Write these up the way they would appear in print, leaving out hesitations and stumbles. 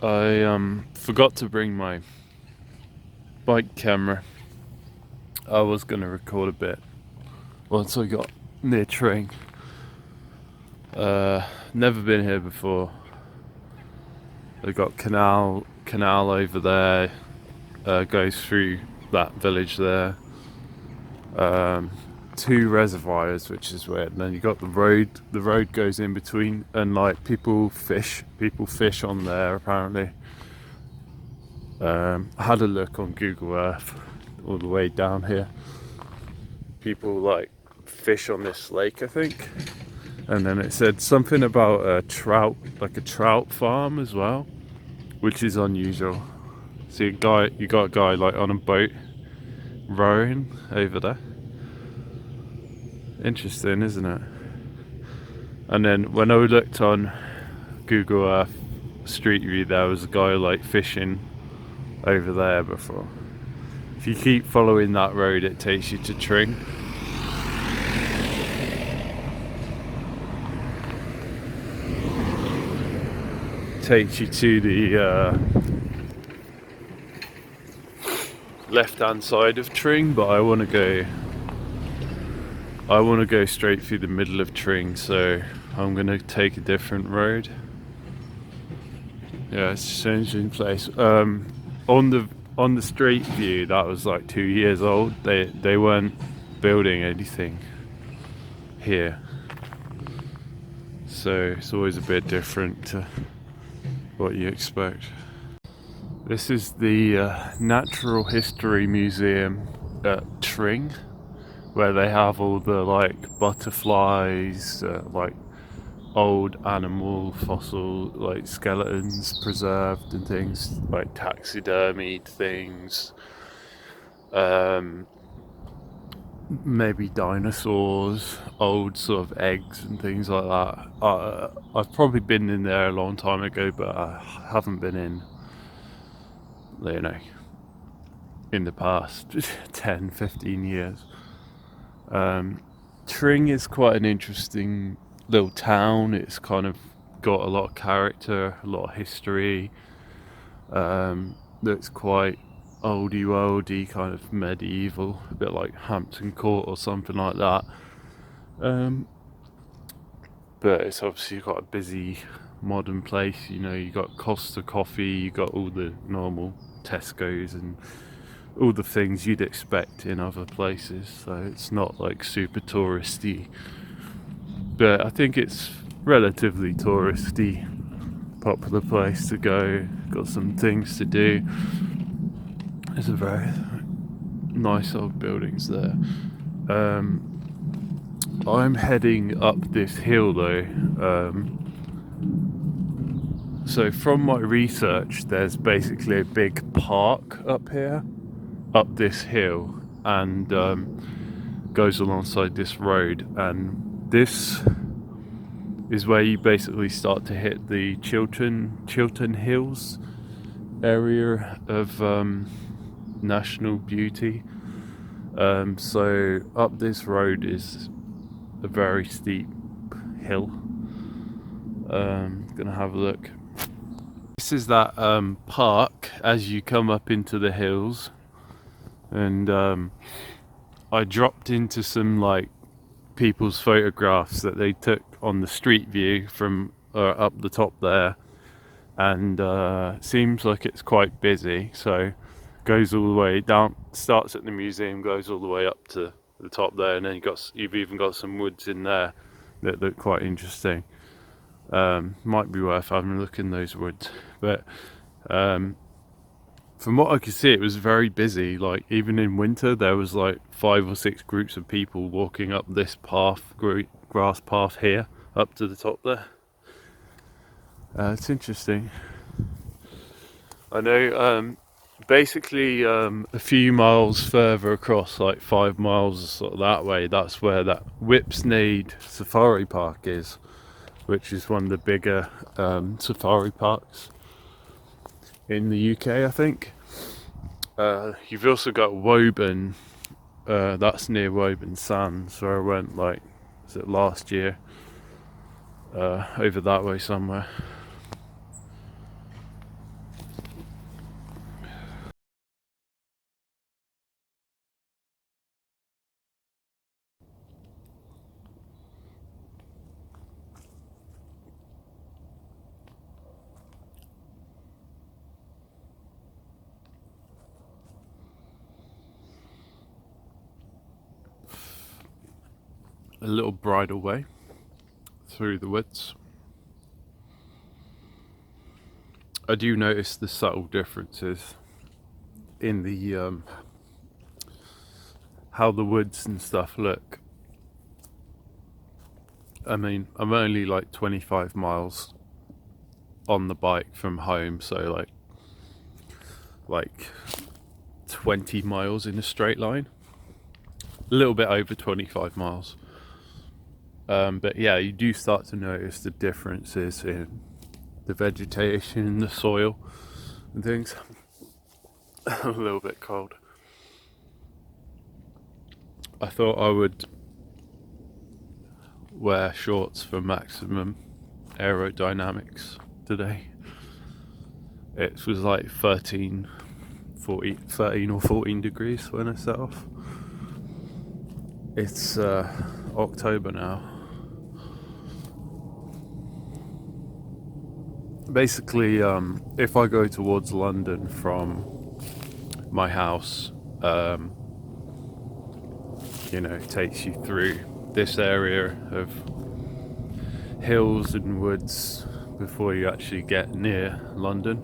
I forgot to bring my bike camera. I was gonna record a bit once I got near Tring. Never been here before. They got canal over there. Goes through that village there. Two reservoirs, which is weird. And then you got the road. The road goes in between, and like people fish. People fish on there apparently. I had a look on Google Earth all the way down here. People like fish on this lake, I think. And then it said something about a trout, like a trout farm as well, which is unusual. So you got a guy like on a boat rowing over there. Interesting, isn't it? And then when I looked on Google Earth Street View, there was a guy like fishing over there before. If you keep following that road, it takes you to Tring. Takes you to the left-hand side of Tring, but I want to go straight through the middle of Tring, so I'm gonna take a different road. Yeah, it's a changing place. On the street view, that was like 2 years old. They weren't building anything here, so it's always a bit different to what you expect. This is the Natural History Museum at Tring, where they have all the like butterflies, like old animal fossil like skeletons preserved and things, like taxidermied things, maybe dinosaurs, old sort of eggs and things like that. I've probably been in there a long time ago, but I haven't been in, you know, in the past 10-15 years. Tring is quite an interesting little town. It's kind of got a lot of character, a lot of history. Looks quite oldie kind of medieval, a bit like Hampton Court or something like that. But it's obviously quite a busy modern place. You know, you got Costa Coffee, you got all the normal Tesco's and all the things you'd expect in other places, so it's not like super touristy, but I think it's relatively touristy, popular place to go. Got some things to do. There's a very nice old buildings there. I'm heading up this hill though. So from my research, there's basically a big park up here, up this hill, and goes alongside this road, and this is where you basically start to hit the Chiltern Hills area of national beauty. So up this road is a very steep hill. Gonna have a look. This is that park as you come up into the hills, and I dropped into some like people's photographs that they took on the street view from up the top there, and seems like it's quite busy, so goes all the way down, starts at the museum, goes all the way up to the top there, and then you've even got some woods in there that look quite interesting. Might be worth having a look in those woods, but from what I could see, it was very busy. Like even in winter, there was like 5 or 6 groups of people walking up this path, grass path here, up to the top there. It's interesting. I know. Basically, a few miles further across, like 5 miles sort of that way, that's where that Whipsnade Safari Park is, which is one of the bigger safari parks in the UK, I think. You've also got Woburn, that's near Woburn Sands, where I went, like, was it last year? Over that way somewhere. a little bridle way through the woods. I do notice the subtle differences in the how the woods and stuff look. I mean, I'm only like 25 miles on the bike from home, so like 20 miles in a straight line, a little bit over 25 miles. But yeah, you do start to notice the differences in the vegetation, the soil and things. A little bit cold. I thought I would wear shorts for maximum aerodynamics today. It was like 13 or 14 degrees when I set off. It's October now. Basically, if I go towards London from my house, it takes you through this area of hills and woods before you actually get near London.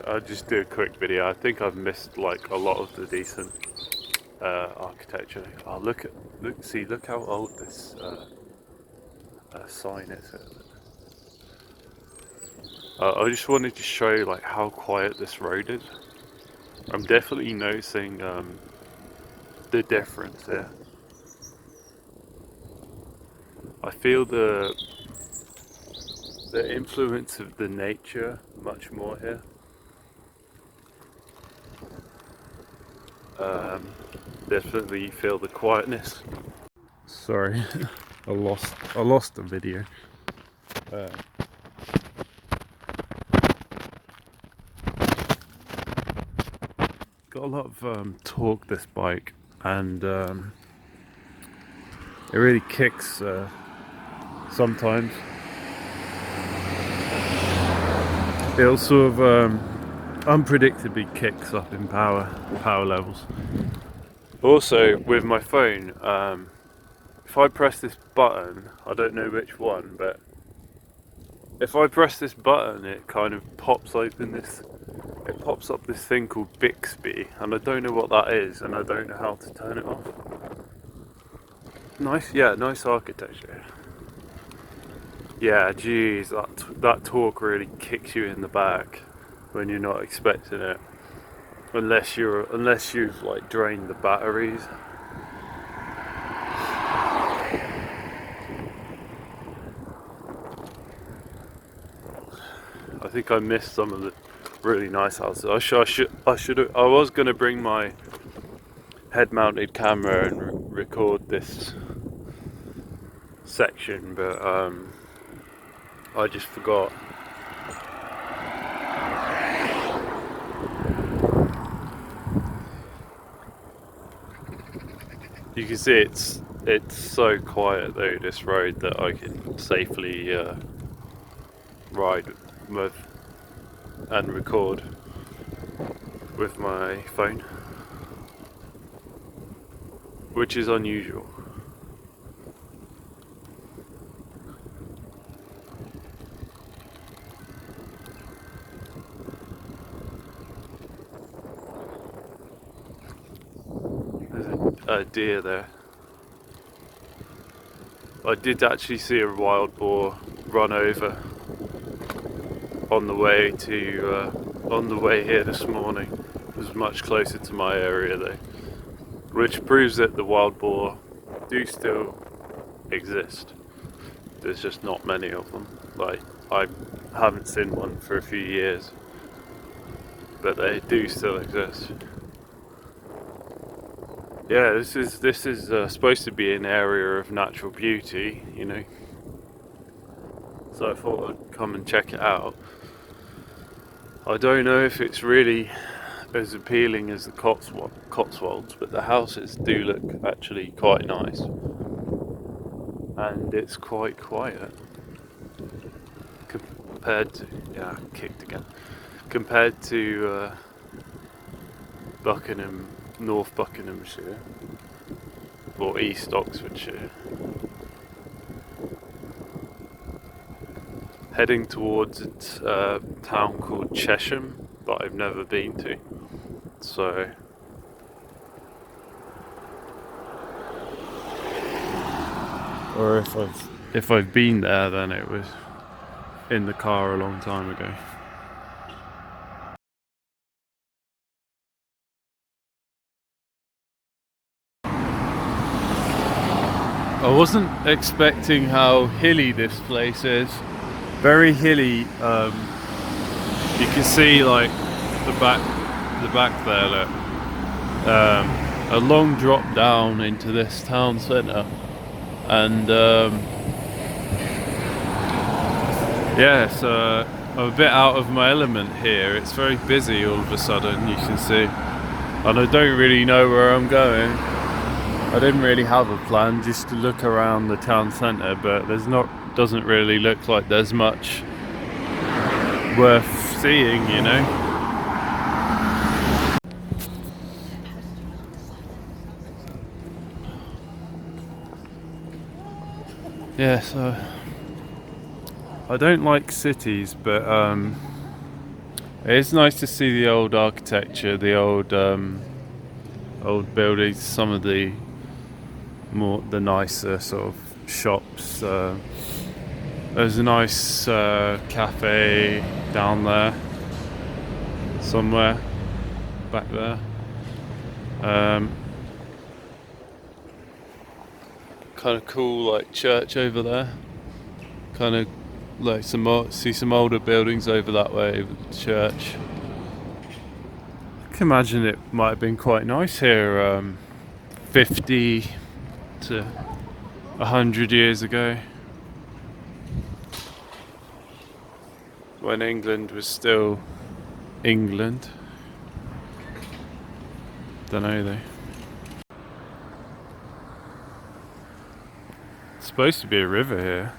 I'll just do a quick video. I think I've missed like a lot of the decent architecture. Oh, look how old this sign is. I just wanted to show you like how quiet this road is. I'm definitely noticing the difference here. I feel the influence of the nature much more here. Definitely feel the quietness. Sorry, I lost the video. Got a lot of torque, this bike, and it really kicks sometimes. It'll sort of unpredictably kicks up in power levels. Also, with my phone, if I press this button, I don't know which one, but if I press this button, it kind of pops up this thing called Bixby, and I don't know what that is, and I don't know how to turn it off. Nice architecture. Yeah, geez, that torque really kicks you in the back when you're not expecting it, unless you've like drained the batteries. I think I missed some of the really nice houses. I was gonna bring my head-mounted camera and record this section, but I just forgot. You can see it's so quiet though, this road, that I can safely ride with and record with my phone, which is unusual. There's a deer there. I did actually see a wild boar run over on the way here this morning. It was much closer to my area though, which proves that the wild boar do still exist. There's just not many of them. Like, I haven't seen one for a few years, but they do still exist. Yeah, this is supposed to be an area of natural beauty, so I thought I'd come and check it out. I don't know if it's really as appealing as the Cotswolds, but the houses do look actually quite nice, and it's quite quiet compared to, yeah, kicked again, compared to Buckingham, North Buckinghamshire, or East Oxfordshire. Heading towards a town called Chesham, that I've never been to. So, or if I've been there, then it was in the car a long time ago. I wasn't expecting how hilly this place is. Very hilly. You can see like the back there. Look, a long drop down into this town centre, and yeah, so I'm a bit out of my element here. It's very busy all of a sudden, you can see, and I don't really know where I'm going. I didn't really have a plan, just to look around the town centre, but doesn't really look like there's much worth seeing, you know. Yeah, so I don't like cities, but it's nice to see the old architecture, the old buildings, some of the nicer sort of shops. There's a nice cafe down there somewhere back there. Kind of cool, like church over there. Kind of like see some older buildings over that way with the church. I can imagine it might have been quite nice here 50 to 100 years ago, when England was still England. Don't know though. It's supposed to be a river here.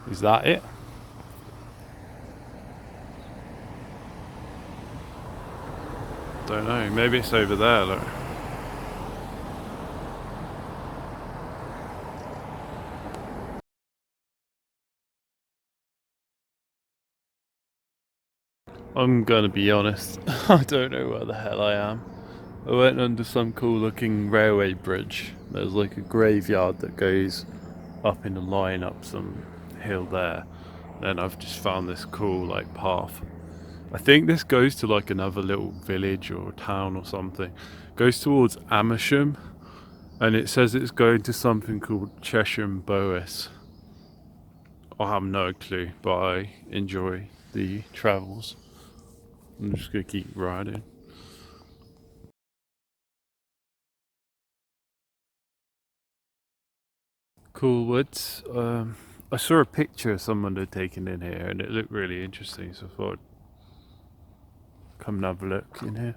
Is that it? Don't know. Maybe it's over there, look. I'm gonna be honest, I don't know where the hell I am. I went under some cool looking railway bridge. There's like a graveyard that goes up in a line up some hill there. Then I've just found this cool like path. I think this goes to like another little village or town or something. Goes towards Amersham, and it says it's going to something called Chesham Boas. I have no clue, but I enjoy the travels. I'm just gonna keep riding. Cool woods. I saw a picture someone had taken in here, and it looked really interesting, so I thought I'd come and have a look in here.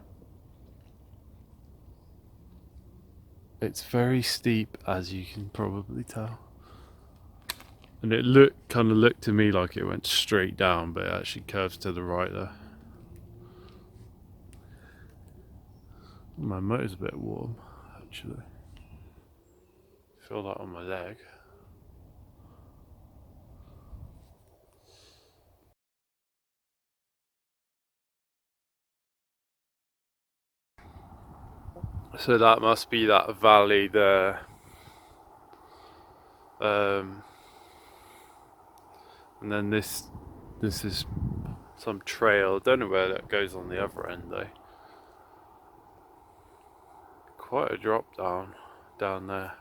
It's very steep, as you can probably tell, and it kind of looked to me like it went straight down, but it actually curves to the right there. My motor's a bit warm, actually. Feel that on my leg. So that must be that valley there. And then this is some trail. I don't know where that goes on the other end though. Quite a drop down there.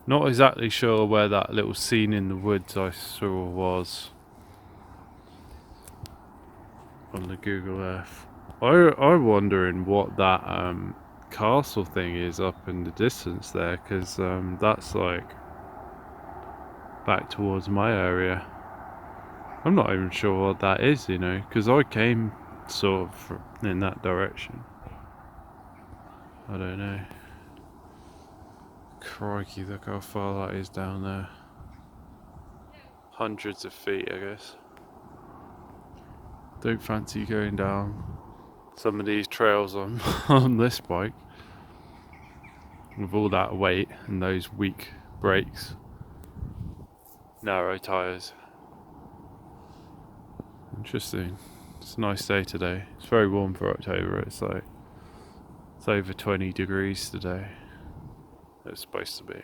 Not exactly sure where that little scene in the woods I saw was on the Google Earth. I'm wondering what that castle thing is up in the distance there, because that's like back towards my area. I'm not even sure what that is, you know, because I came sort of in that direction. I don't know. Crikey, look how far that is down there. hundreds of feet, I guess. Don't fancy going down some of these trails on on this bike with all that weight and those weak brakes, narrow tyres. Interesting. It's a nice day today. It's very warm for October. It's over 20 degrees today. It's supposed to be.